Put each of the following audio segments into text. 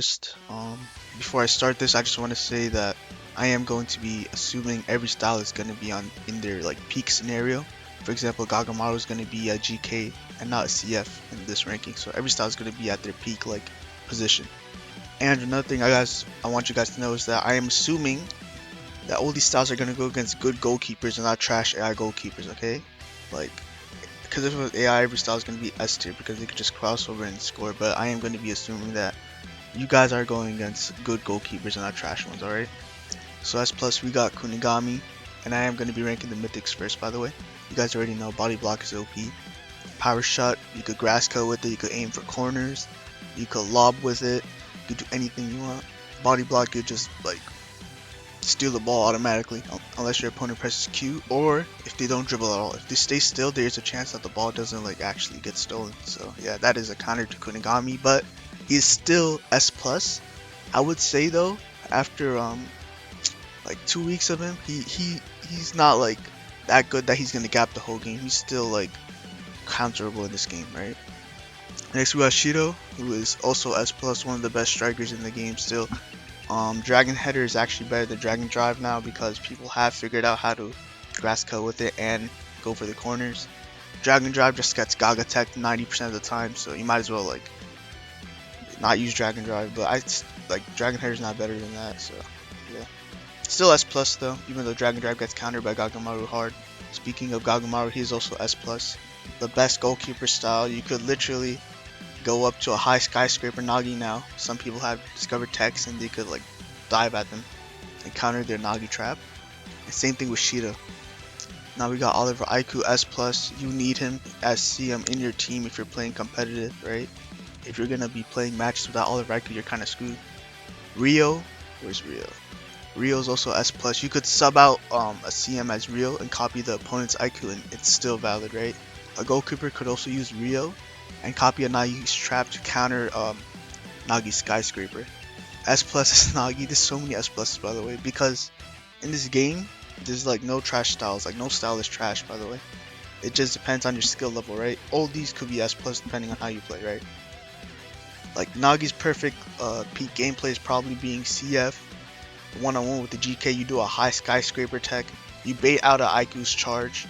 First, before I start this, I just want to say that I am going to be assuming every style is going to be on in their like peak scenario. For example, Gagamaru is going to be a GK and not a CF in this ranking, so every style is going to be at their peak like position. And another thing I want you guys to know is that I am assuming that all these styles are going to go against good goalkeepers and not trash AI goalkeepers. Okay, like because if it was AI, every style is going to be S tier because they could just cross over and score. But I am going to be assuming that you guys are going against good goalkeepers and not trash ones, alright? So as plus we got Kunigami, and I am going to be ranking the mythics first, by the way. You guys already know body block is OP. Power shot, you could grass cut with it, you could aim for corners, you could lob with it, you could do anything you want. Body block, you just like steal the ball automatically, unless your opponent presses Q, or if they don't dribble at all. If they stay still, there's a chance that the ball doesn't like actually get stolen. So yeah, that is a counter to Kunigami, but he's still S plus. I would say though, after like 2 weeks of him, he's not like that good that he's gonna gap the whole game. He's still like counterable in this game, right? Next we got Shido, who is also S plus, one of the best strikers in the game still. Dragon Header is actually better than Dragon Drive now because people have figured out how to grass cut with it and go for the corners. Dragon Drive just gets Gaga Tech 90% of the time, so you might as well like not use Dragon Drive. But I like Dragon Header is not better than that, so yeah. Still S plus though, even though Dragon Drive gets countered by Gagamaru hard. Speaking of Gagamaru, he is also S plus. The best goalkeeper style. You could literally go up to a high skyscraper Nagi now. Some people have discovered techs and they could like dive at them and counter their Nagi trap. And same thing with Shida. Now we got Oliver Aiku S plus. You need him as CM in your team if you're playing competitive, right? If you're gonna be playing matches without Oliver Aiku, you're kind of screwed. Rio, where's Rio? Rio's also S plus. You could sub out a CM as Rio and copy the opponent's IQ and it's still valid, right? A goalkeeper could also use Rio and copy a Nagi's trap to counter Nagi's skyscraper. S plus is Nagi. There's so many S pluses by the way because in this game there's like no trash styles. Like no style is trash by the way. It just depends on your skill level, right? All these could be S plus depending on how you play, right? Like Nagi's perfect peak gameplay is probably being CF one-on-one with the GK. You do a high skyscraper tech, you bait out a Aiku's charge,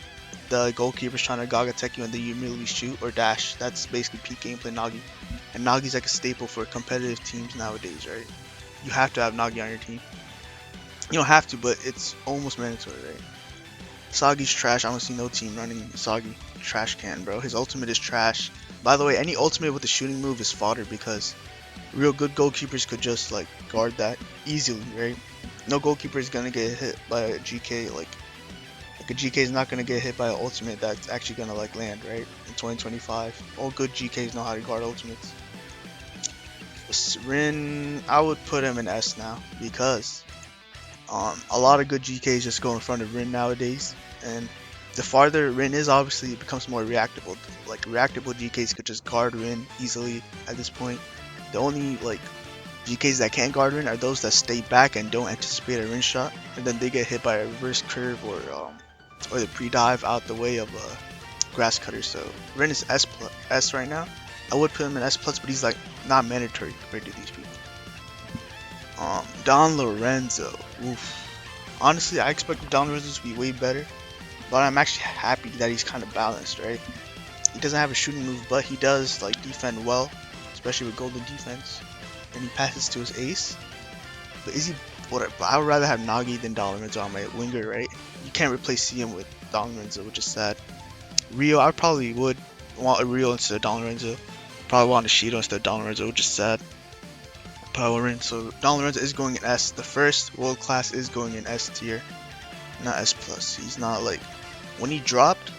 the goalkeeper's trying to Gaga tech you and then you immediately shoot or dash. That's basically peak gameplay Nagi. And Nagi's like a staple for competitive teams nowadays, right? You have to have Nagi on your team. You don't have to, but it's almost mandatory, right? Sagi's trash. I don't see no team running Sagi trash can, bro. His ultimate is trash. By the way, any ultimate with a shooting move is fodder because real good goalkeepers could just like guard that easily, right? No goalkeeper is gonna get hit by a GK like a GK is not gonna get hit by an ultimate that's actually gonna like land, right? In 2025, all good GKs know how to guard ultimates. Rin, I would put him in S now because a lot of good GKs just go in front of Rin nowadays, and the farther Rin is, obviously it becomes more reactable. Like reactable GKs could just guard Rin easily at this point. The only like GKs that can't guard Rin are those that stay back and don't anticipate a Rin shot, and then they get hit by a reverse curve or the pre-dive out the way of a grass cutter. So Rin is S right now. I would put him in S plus, but he's like not mandatory compared to these people. Don Lorenzo. Oof. Honestly, I expect Don Lorenzo to be way better, but I'm actually happy that he's kind of balanced, right? He doesn't have a shooting move, but he does like defend well, especially with golden defense, and he passes to his ace. But is he? Whatever. I would rather have Nagi than Don Lorenzo on my winger, right? You can't replace CM with Don Lorenzo, which is sad. Rio, I probably would want a Rio instead of Don Lorenzo. Probably want a Shido instead of Don Lorenzo, which is sad. Power in. So Don Lorenzo is going in S. The first world class is going in S tier, not S plus. He's not like when he dropped,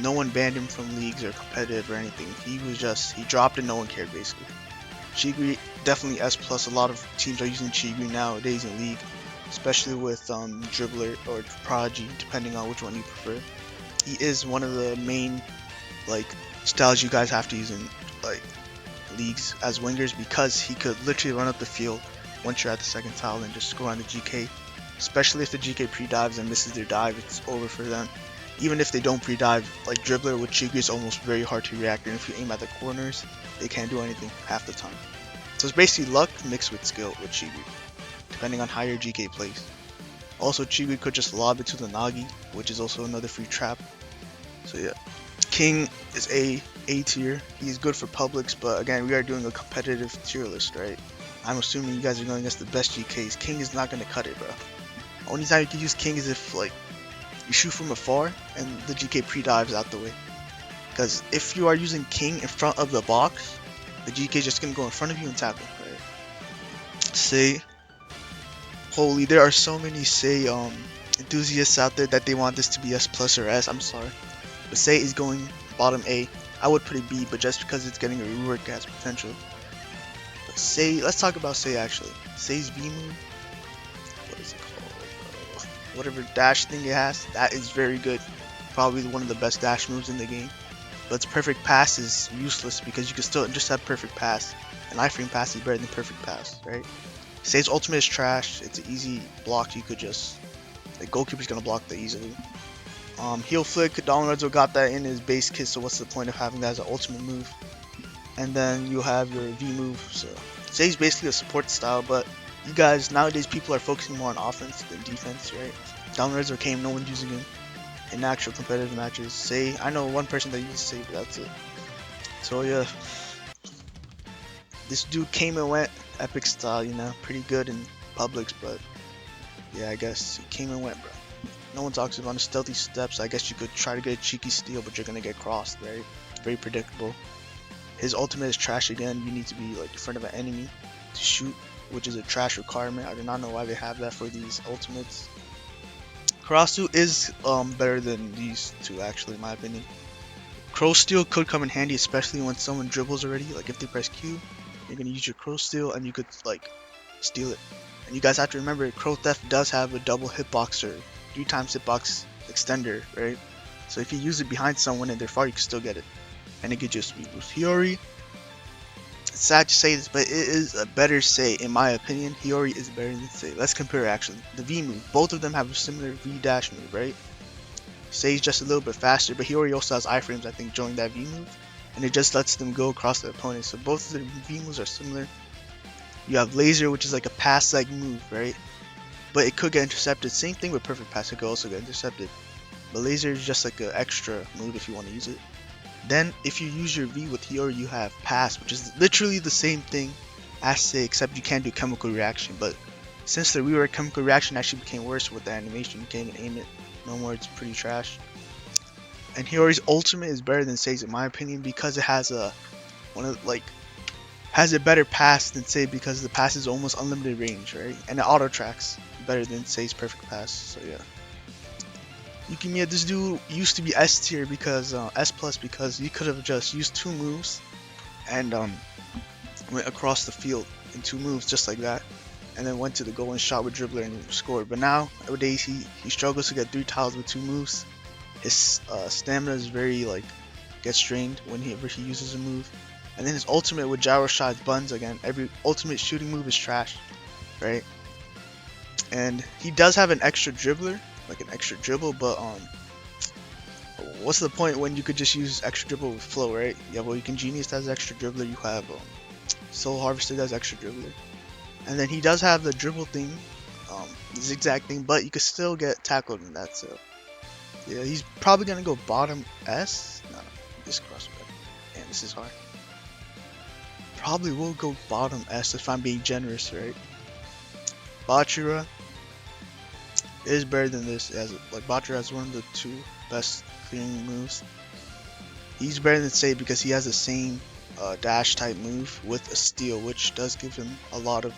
no one banned him from leagues or competitive or anything. He dropped and no one cared basically. Chigiri definitely S plus. A lot of teams are using Chigiri nowadays in league, especially with dribbler or prodigy, depending on which one you prefer. He is one of the main like styles you guys have to use in like leagues as wingers because he could literally run up the field once you're at the second tile and just score on the GK. Especially if the GK pre-dives and misses their dive, it's over for them. Even if they don't pre-dive, like dribbler with Chigiri is almost very hard to react, and if you aim at the corners, they can't do anything half the time. So it's basically luck mixed with skill with Chigiri, depending on how your GK plays. Also, Chigiri could just lob it to the Nagi, which is also another free trap. So yeah, King is A tier. He's good for publics, but again, we are doing a competitive tier list, right? I'm assuming you guys are going against the best GKs. King is not gonna cut it, bro. Only time you can use King is if like you shoot from afar and the GK pre-dives out the way. Because if you are using King in front of the box, the GK is just gonna go in front of you and tackle, right? Say, holy, there are so many Say enthusiasts out there that they want this to be S plus or S. I'm sorry, but Say is going bottom A. I would put it B, but just because it's getting a rework has potential. But Say, let's talk about Say actually. Say's V move, what is it called? Whatever dash thing it has, that is very good. Probably one of the best dash moves in the game. But its perfect pass is useless because you can still just have perfect pass. And iframe pass is better than perfect pass, right? Say's ultimate is trash. It's an easy block. You could just, the goalkeeper's gonna block that easily. Heel flick, Don Lorenzo got that in his base kit, so what's the point of having that as an ultimate move? And then you have your V move. So Say's basically a support style, but you guys nowadays people are focusing more on offense than defense, right? Don Lorenzo came, no one's using him in actual competitive matches. Say, I know one person that uses Say, but that's it. So yeah, this dude came and went, epic style, you know, pretty good in publics, but yeah, I guess he came and went, bro. No one talks about his stealthy steps. I guess you could try to get a cheeky steal, but you're gonna get crossed, right? Very predictable. His ultimate is trash again. You need to be like in front of an enemy to shoot, which is a trash requirement. I do not know why they have that for these ultimates. Karasu is better than these two actually, in my opinion. Crow Steal could come in handy, especially when someone dribbles already. Like if they press Q, you're gonna use your Crow Steal and you could like steal it. And you guys have to remember, Crow Theft does have a double hitbox or 3 times hitbox extender, right? So if you use it behind someone and they're far, you can still get it. And it gives you a speed boost. Hiyori, it's sad to say this, but it is a better Say, in my opinion. Hiyori is better than Say. Let's compare actually. The V move, both of them have a similar V dash move, right? Say's just a little bit faster, but Hiyori also has iframes, I think, during that V move. And it just lets them go across the opponent. So both of the V moves are similar. You have Laser, which is like a pass-like move, right? But it could get intercepted. Same thing with Perfect Pass, it could also get intercepted. But Laser is just like an extra move if you want to use it. Then, if you use your V with Hiyori, you have Pass, which is literally the same thing as Say, except you can't do chemical reaction. But since the rework, chemical reaction actually became worse with the animation. You can't even aim it no more. It's pretty trash. And Hiyori's ultimate is better than Say's in my opinion because it has a has a better pass than Say because the pass is almost unlimited range, right? And it auto tracks better than Say's perfect pass. So yeah. Yukimiya, this dude used to be S tier because S plus because you could have just used 2 moves and went across the field in 2 moves just like that, and then went to the goal and shot with dribbler and scored. But nowadays he struggles to get 3 tiles with 2 moves. His stamina is very like gets drained whenever he uses a move. And then his ultimate with gyro shots buns again. Every ultimate shooting move is trash, right? And he does have an extra dribbler, like an extra dribble, but what's the point when you could just use extra dribble with flow, right? Yeah, well, you can Genius has extra dribbler. You have Soul Harvester does extra dribbler, and then he does have the dribble thing, zigzag thing, but you could still get tackled in that. So yeah, he's probably gonna go bottom S. No, this cross. Man, this is hard. Probably will go bottom S if I'm being generous, right? Bachira is better than this. As like Bachira has one of the 2 best clearing moves. He's better than Say because he has the same dash type move with a steal, which does give him a lot of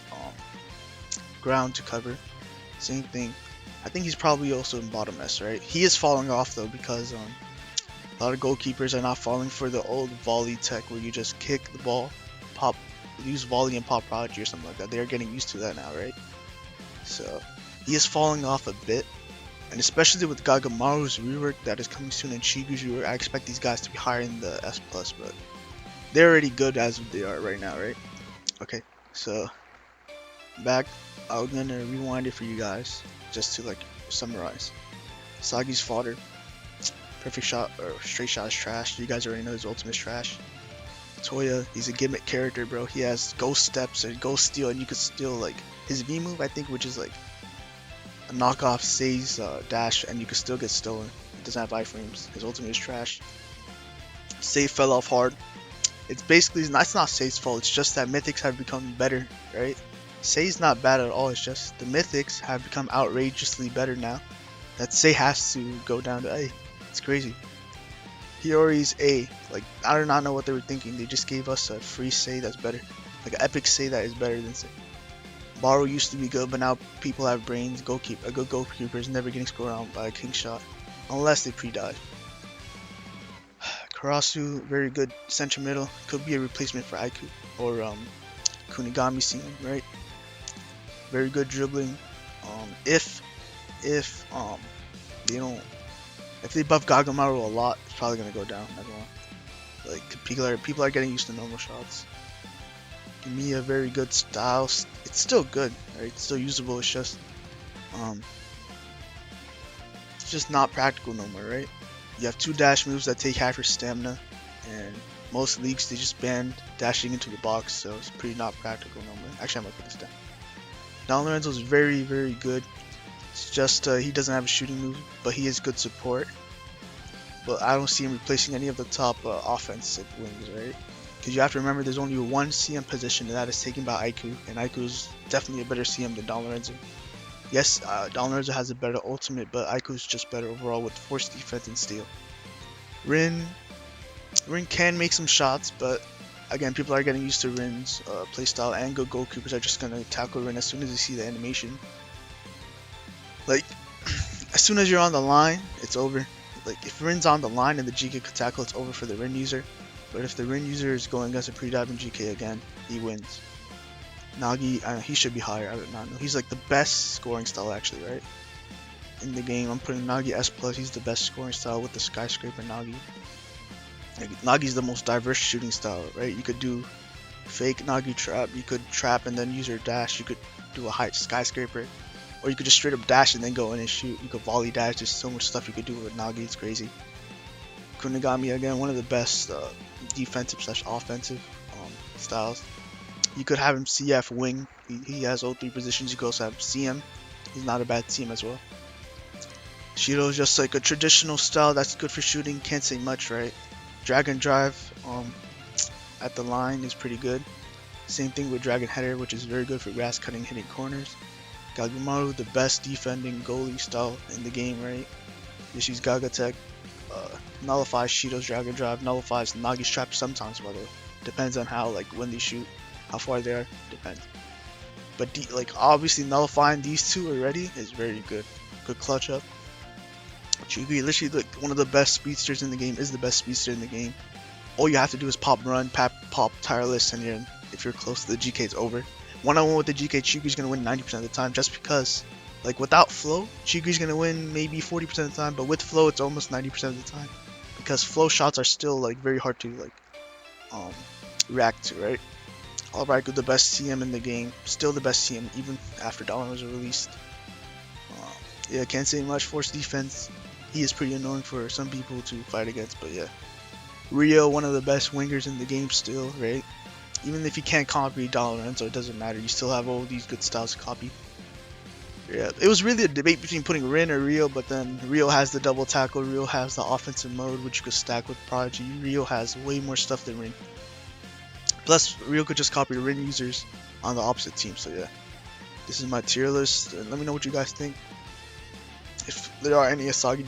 ground to cover. Same thing. I think he's probably also in bottom S, right? He is falling off though because a lot of goalkeepers are not falling for the old volley tech where you just kick the ball, pop, use volley and pop prodigy or something like that. They're getting used to that now, right? So he is falling off a bit, and especially with Gagamaru's rework that is coming soon and Chigu's rework, I expect these guys to be higher in the S plus, but they're already good as they are right now, right? Okay, so back, I'm gonna rewind it for you guys just to like summarize. Sagi's fodder. Perfect shot or straight shot is trash. You guys already know his ultimate is trash. Toya, he's a gimmick character, bro. He has ghost steps and ghost steal, and you could steal like his V move, I think, which is like a knockoff Sei's dash, and you could still get stolen. He doesn't have iframes. His ultimate is trash. Sei fell off hard. It's basically it's not Sei's fault. It's just that mythics have become better, right? Sei's not bad at all. It's just the mythics have become outrageously better now. That Sei has to go down to A. It's crazy. Hiyori's A. Like, I do not know what they were thinking. They just gave us a free Sei that's better. Like an epic Sei that is better than Sei. Borrow used to be good, but now people have brains. A good goalkeeper is never getting scored on by a king shot. Unless they pre-dive. Karasu, very good center middle. Could be a replacement for Aiku. Or Kunigami CM, right? Very good dribbling. If they don't, if they buff Gagamaru a lot, it's probably gonna go down. Everyone, like people are getting used to normal shots. Give me a very good style. It's still good, right? It's still usable. It's just not practical no more, right? You have two dash moves that take half your stamina, and most leagues they just ban dashing into the box, so it's pretty not practical no more. Actually, I'm gonna put this down. Don Lorenzo's very, very good. It's just he doesn't have a shooting move, but he is good support. But I don't see him replacing any of the top offensive wings, right? Because you have to remember there's only one CM position, and that is taken by Aiku, and Aiku is definitely a better CM than Don Lorenzo. Yes, Don Lorenzo has a better ultimate, but Aiku is just better overall with force defense and steal. Rin can make some shots, but again, people are getting used to Rin's playstyle, and good goalkeepers are just gonna tackle Rin as soon as they see the animation. Like, as soon as you're on the line, it's over. Like, if Rin's on the line and the GK could tackle, it's over for the Rin user. But if the Rin user is going against a pre-diving GK again, he wins. Nagi, he should be higher, I do not know. He's like the best scoring style actually, right? In the game, I'm putting Nagi S+, he's the best scoring style with the skyscraper Nagi. Like, Nagi's the most diverse shooting style, right? You could do fake Nagi trap, you could trap and then use your dash, you could do a high skyscraper, or you could just straight up dash and then go in and shoot. You could volley dash, there's so much stuff you could do with Nagi, it's crazy. Kunigami, again, one of the best defensive slash offensive styles. You could have him CF wing, he has all three positions. You could also have CM, he's not a bad CM as well. Shido is just like a traditional style that's good for shooting, can't say much, right? Dragon Drive at the line is pretty good. Same thing with Dragon Header, which is very good for grass cutting, hitting corners. Gagamaru, the best defending goalie style in the game, right? Just use Gaga Tech. Nullifies Shido's Dragon Drive, nullifies Nagi's trap sometimes, by the way. Depends on how, like, when they shoot, how far they are, depends. But like, obviously nullifying these two already is very good. Good clutch up. Chigiri, literally like one of the best speedsters in the game, is the best speedster in the game. All you have to do is pop run, pop tireless, and if you're close to the GK, it's over. One-on-one with the GK, Chigiri's gonna win 90% of the time, just because, like, without flow, Chigiri's gonna win maybe 40% of the time, but with flow, it's almost 90% of the time, because flow shots are still like very hard to like react to, right? Alright, good, the best CM in the game, still the best CM even after Dollar was released. Yeah, can't say much. Force defense, he is pretty annoying for some people to fight against, but yeah. Rio, one of the best wingers in the game still, right? Even if you can't copy Don Lorenzo, it doesn't matter. You still have all these good styles to copy. Yeah, it was really a debate between putting Rin or Rio, but then Rio has the double tackle, Rio has the offensive mode, which you could stack with Prodigy. Rio has way more stuff than Rin. Plus, Rio could just copy Rin users on the opposite team, so yeah. This is my tier list, and let me know what you guys think. If there are any Asagi